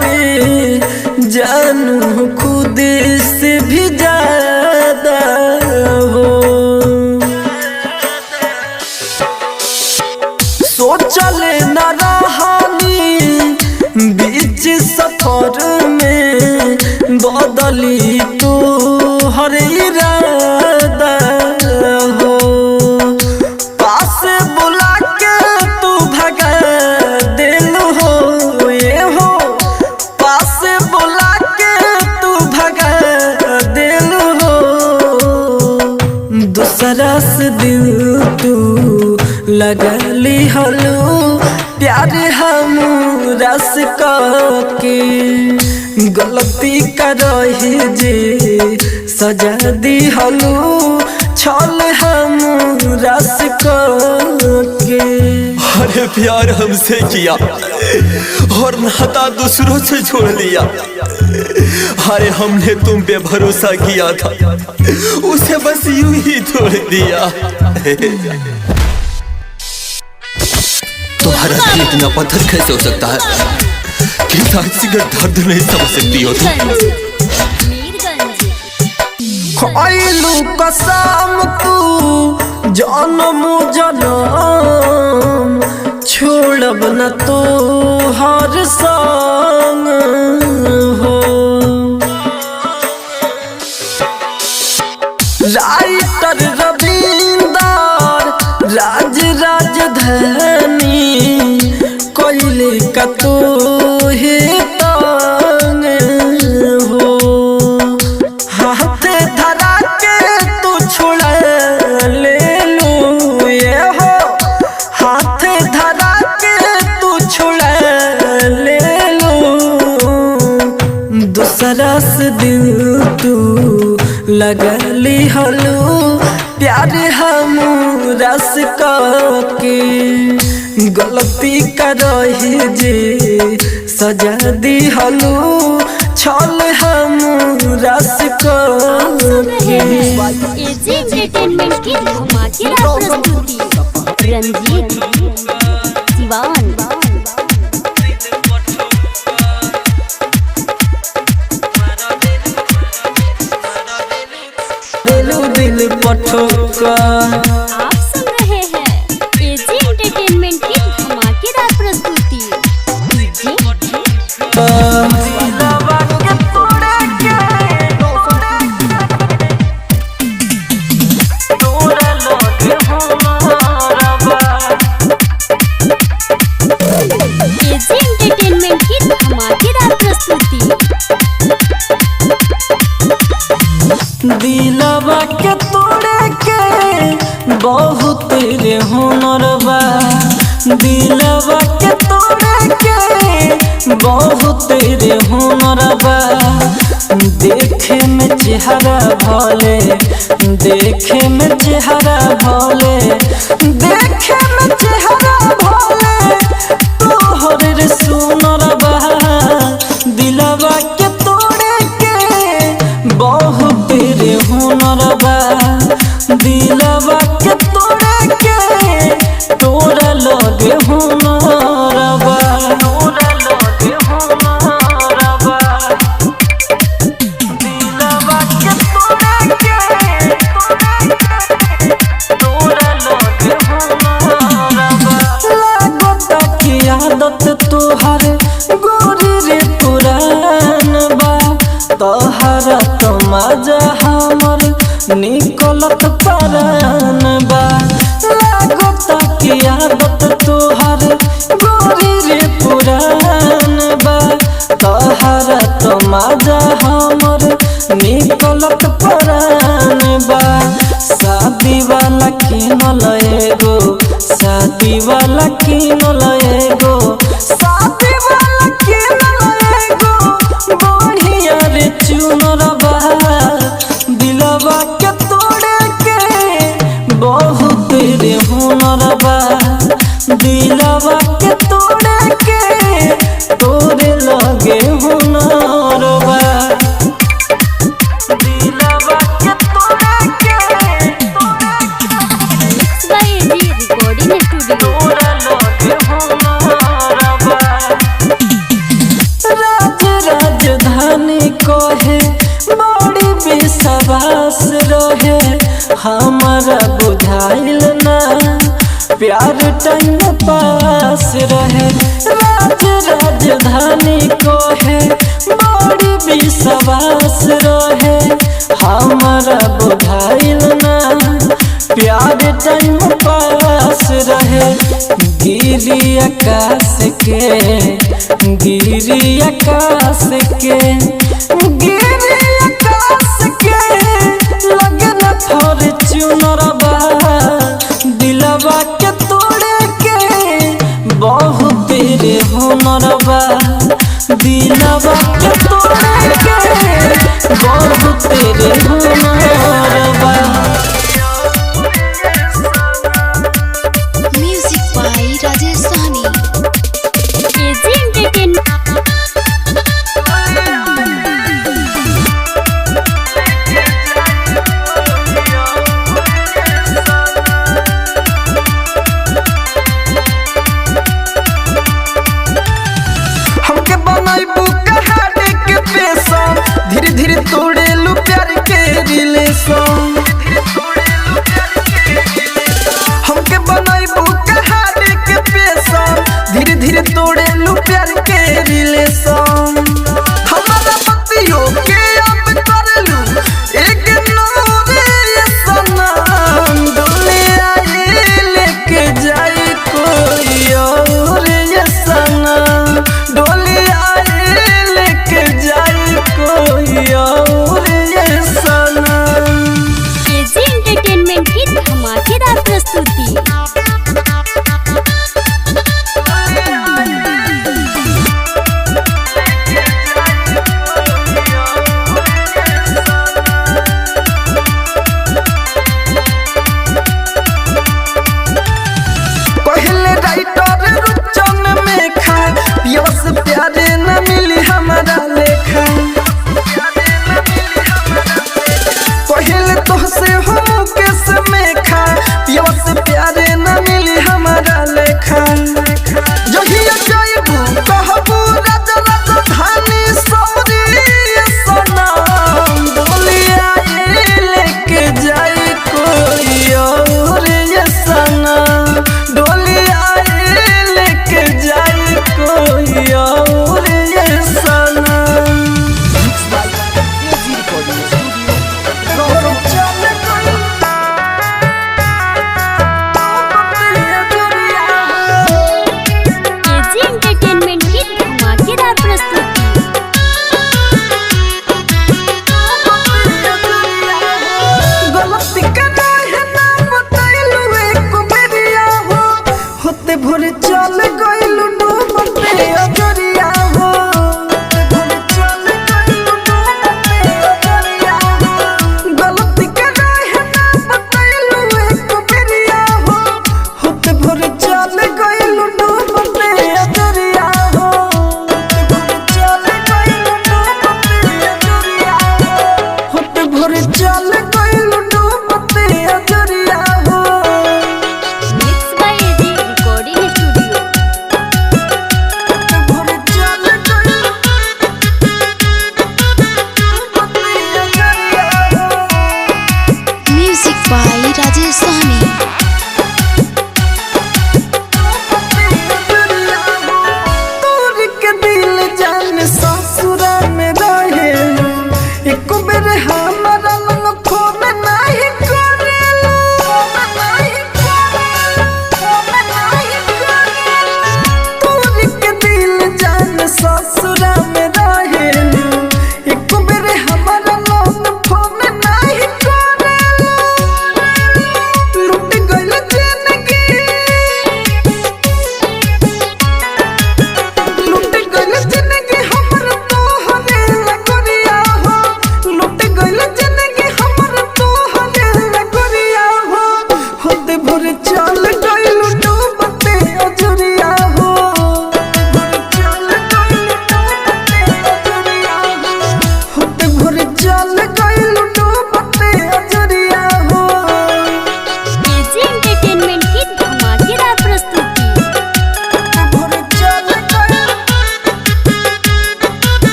पे, जानू खुद से भी ज्यादा हो। सोचल न रहानी बीच सफर में, बदली तू हर इरादा हो। पास बुला के तू भगा दिल हो ये हो, पास बुला के तू भगा दिल हो। दूसरा से दिल तू लगा ली हलो, प्यार हम रस के गलती कर रही जे सजा दी हलो, छल हम रस के। अरे प्यार हमसे किया और नाता दूसरों से छोड़ लिया। अरे हमने तुम पे भरोसा किया था, उसे बस यूं ही तोड़ दिया। तुम्हारा दिल इतना पत्थर कैसे हो सकता है कि साक्षी का दर्द नहीं समझ सकती हो तुम। खइलू कसम तू जन्म जन्म, छोड़ब न तो हर संग हो। राइटर रविंदर राज राजधानी, कोयले का तो है तंग हो। हाथ धरा के तू छुड़ा ले लू ये हो, हाथ धरा के तू छुड़ा ले लू। दूसरा से दिल तू लगा ली हलो, प्यार हम रस के गलती कर रही जे सजा दी हलो, छल हम रस के। एजी एंटरटेनमेंट की धमाकेदार प्रस्तुति। रंजीत दीवान दिल पठोका। आप सुन रहे हैं एजी एंटरटेनमेंट की धमाकेदार प्रस्तुति। दिलवा के तोड़े के बहुत तेरे हुनर बा। देखे में चेहरा भोले, देखे में चेहरा भोले, देखे में चेहरा भोले तोहर रे सुनर बा। दिलवा के तोड़े के बहुत तेरे हुनर बा। दिलवा के तोड़े के तोरा लगे हुनर बा, तोरा लगे हुनर बा। दिलवा के तोड़े के तोरा लगे हुनर बा। लागता की आदत तोहर गोरी रे पुरान बा। तोहरा तो मजा हमर निकलत परान बा। लागता की आदत तोहर गोरी रे पुरान बा। तोहरा तो मजा हमर निकलत परान बा। शादी वाला किनल एगो, शादी वाला किनल एगो, शादी वाला किनल एगो बढ़िया रे चुनर बा। दिलवा के तोड़े के बहुत तेरे हुनर बा। दिलवा के तोड़े के तोरे लगे हुनर बा। दिलवा के तोड़े के mix by AG recording studio. तोरा लगे हुनर बा। राजधानी कहे बड़ी विश्वास रहे, हमारा बुझाइल ना प्यार टाइम पास रहे। राजधानी कहे बड़ी विश्वास रहे, हमारा बुझाइल ना प्यार टाइम पास रहे। गिरी आकाश के, गिरी आकाश के, गिरी आकाश के लगन फॉर्च्यूनर बा। दिलवा के तोड़े के बहुत तेरे हुनर बा। दिलवा के तोड़े के बहुत तेरे हुनर बा। Music by Rajesh Sahni. AG entertainment हमके बनाइबू कहानी के पेशन, धीरे धीरे तोड़े लू प्यार के रिलेशन। हमके बनाइबू कहानी के पेशन, धीरे धीरे तोड़े लू प्यार के रिलेशन। हमारा पतियों के अब कर लू एक नूरे सनम। दुनिया ये लेके जाए कोई और ये सनम। डोलिया ये लेके जाए कोई और ये सनम। एजी एंटरटेनमेंट की धमाकेदार प्रस्तुति। लेके जाए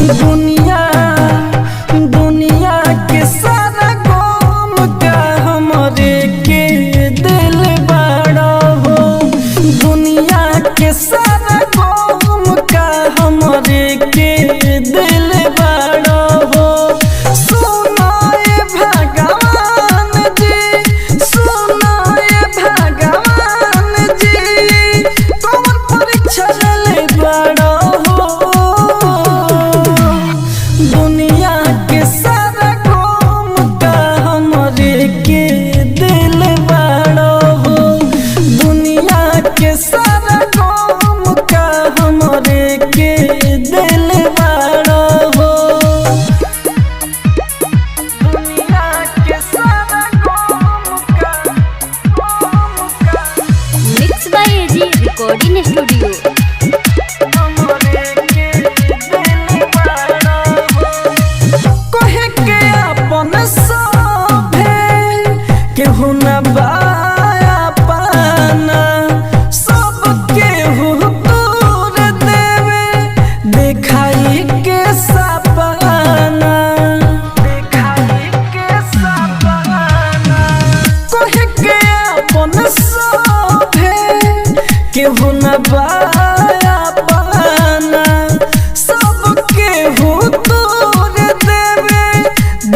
दुनिया दुनिया के सारा गम का हमरे के दिल बड़ा हो दुनिया के सारा गम का हमरे के दिल बड़ा हो सुनाए भगवान जी सुनाए भगवान जी कौन परीक्षा ले बड़ा हो दुनिया के सारा गम का हमरे के दिल बड़ा हो दुनिया के सारा गम का हमरे के दिल बड़ा हो दुनिया के सारा गम का mix by AG recording studio. हमरे के दिल बड़ा हो कहे के अपन सभे केहू न बाया पाना सब केहू दूर देवे दिखाई के सपना दिखाई के सपना कहे के अपन सभे केहू न बाया पाना सब केहू दूर देवे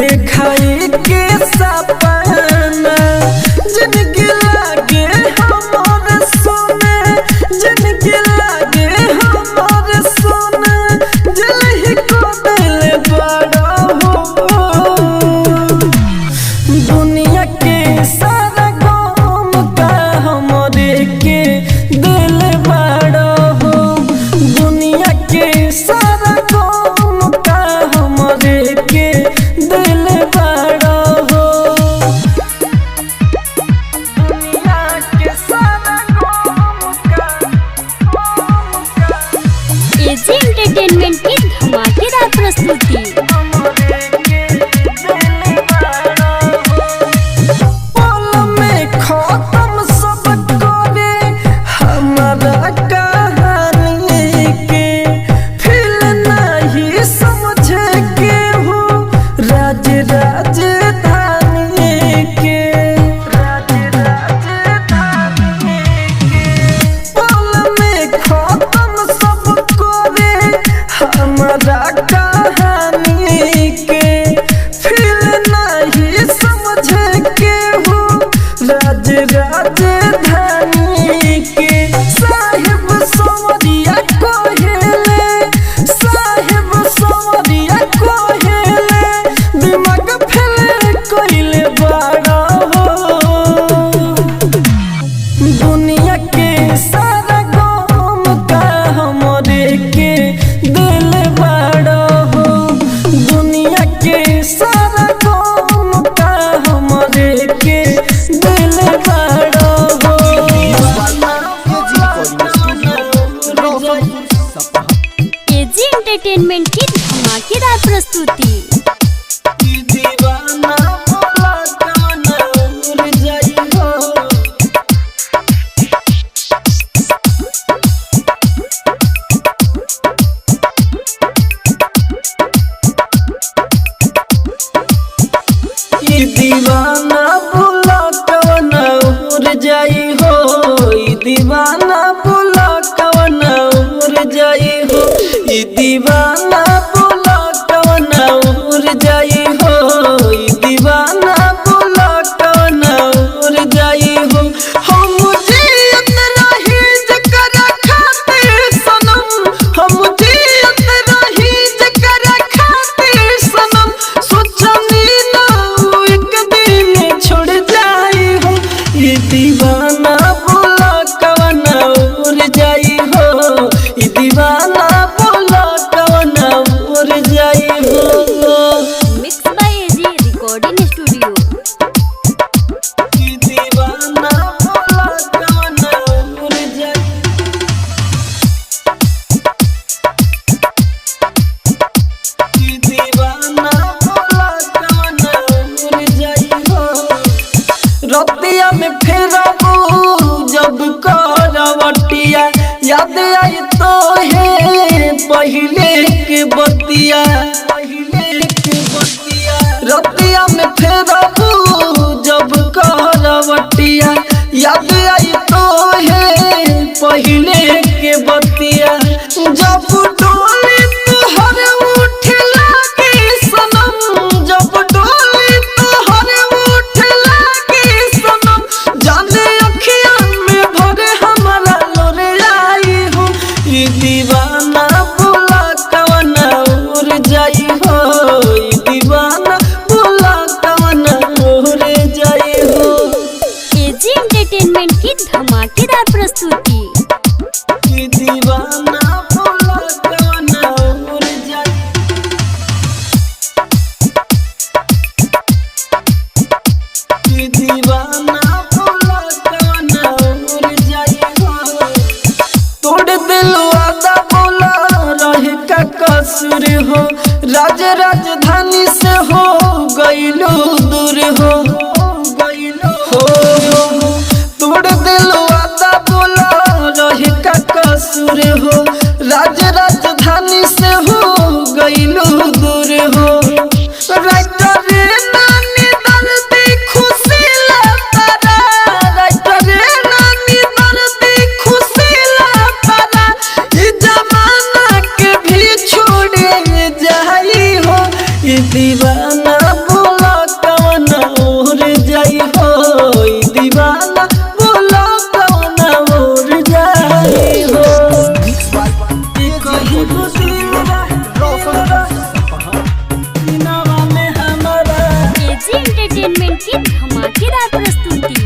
दिखाई के सपना जिनके लागे हमर सोने जिनके लागे हमर सोने जलही को दिल बड़ा हो दुनिया के सारा गम का हमरे के दिल बड़ा हो दुनिया के सारा गम का हमरे के दिल बड़ा हो दुनिया के सारा गम का एजी एंटरटेनमेंट की धमाकेदार प्रस्तुति। हमरे के दिल बड़ा हो पल में खत्म सब करे हमारा कहानी के फिर नहीं समझे केहू राज राजधानी के राज राजधानी के पल में खत्म सब करे हमारा कहानी के फिर नहीं समझे केहू राज राजधानी के साहिब सवरिया कोहेले साहिब सवरिया कोहेले दिमाग फेल कोइले बड़ा हो दुनिया के सारा गम का हमरे के दिल बड़ा हो दुनिया के सारा गम का हमरे के दिल बड़ा हो एजी एंटरटेनमेंट की धमाकेदार प्रस्तुति। दीवाना बोला काना उड़ जाई हो दीवाना बोला काना उड़ जाई हो दीवाना बोला काना उड़ जाई हो दीवाना बोला काना उड़ जाई हो दीवाना बोला काना उड़ जाई हो हम जियत रही जकरा खातिर सनम हम जियत रही जकरा खातिर सनम सोचनी ना एक दिन छोड़ जाई हो दीवाना बोला काना उड़ जाई हो दीवाना बोला काना उड़ जाई हो mix by AG recording studio. दीवाना बोला काना उड़ जाई दीवाना बोला काना उड़ जाई हो रतिया में फेरबू जब करवटिया याद आई तो है पहले के बतिया बतिया रतिया में फेरबू जब करवटिया याद आई तो है पहले के बतिया जब डोली तोहर उठे लागे सनम जब डोली तोहर उठे लागे सनम जाने अखियां में भरे हमारा लोरे आई हो ई दीवाना बोला कवना उड़ जाई हो ई दीवाना बोला कवना उड़ जाई हो। एजी एंटरटेनमेंट की धमाकेदार प्रस्तुति। ई दीवाना बोला कवना उड़ जाई ई दीवाना बोला कवना उड़ जाई हो। तोड़ दिल वादा बोला रहे का कसूर हो राज राजधानी से हो गईलो दूर हो तोड़ दिल वादा बोला रहे का कसूर हो राज राजधानी से हो गईलो दूर हो राइटर नानी दर्द खुशी लातारा राइटर नानी दर्द खुशी लातारा ये जमाना के भी छोड़े जाई हो ये दीवाना बोला कवना उड़ जाई हो ये दीवाना बोला कवना उड़ जाई हो। ये कहीं खुशी नवा में हमारा एजी एंटरटेनमेंट की धमाकेदार प्रस्तुति।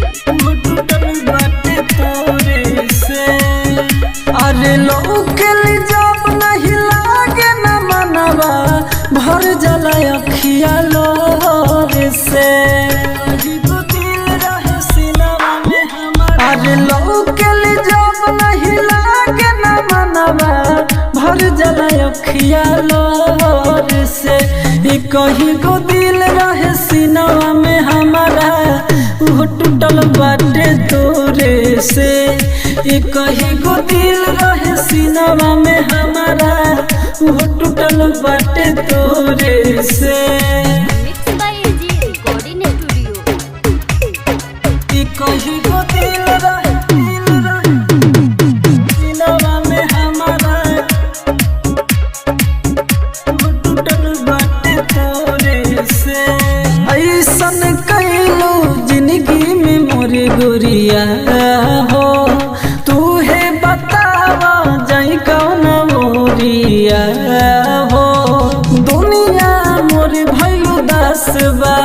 अरे लौकल जब नहीं लागे न मनवा भर जला अखिया लोर से अरे लौकल जब नहीं लागे न मनवा भर जला अखिया लोर से ई कहीं को दिल रहे सिनवा में हमारा वो टूटल बाटे तोरे से ई कहीं को दिल रहे सिनवा में हमारा वो टूटल बाटे तोरे से mix by AG recording studio. ई कहीं को दिल रहे सिनवा में हमारा वो टूटल बाटे तोरे से ऐसन कैलो जिंदगी में मोरे गोरिया हो तू है बतावा जाई कौन मोरिया हो दुनिया मोर भइलो दसबा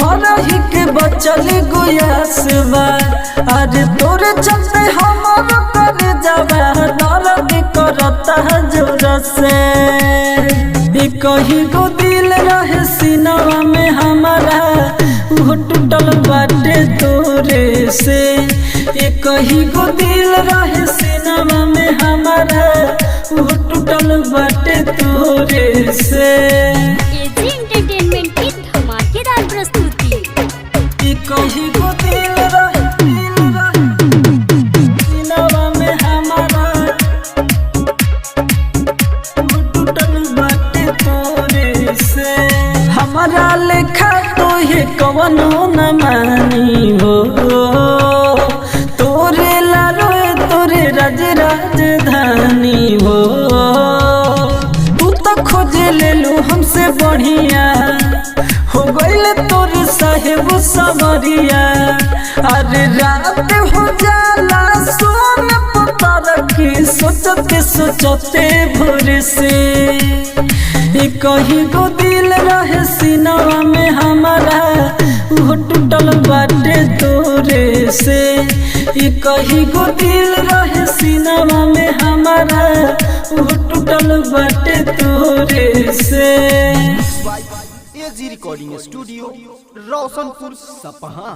मरही के बचल गुयासबा आज तोरे चलते हमर कर जाबा दर्द करता जोर से ई कहीं को दिल रहे सिनवा में हमारा वो टूटल बाटे तोरे से ई कहीं को दिल रहे सिनवा में हमारा वो टूटल बाटे तोरे से। एजी एंटरटेनमेंट की धमाकेदार प्रस्तुति। ई कहीं को दिल रहे सिनवा में हमारा वो टूटल बाटे तोरे से हमारा लेखा तो ये कवनो न मानी हो तोरे लारो तोरे राज राजधानी हो तू तो खोज ले लू हमसे बढ़िया हो गईल तोरे साहेब समरिया अरे रात हो जाला सोन पतर की सोचते सोचते भोर से ई कहीं को दिल रहे सिनवा में हमारा वो टूटल बाटे तोरे से ई कहीं को दिल रहे सिनवा में हमारा वो टूटल बाटे तोरे से। एजी रिकॉर्डिंग स्टूडियो रोशनपुर सपहा।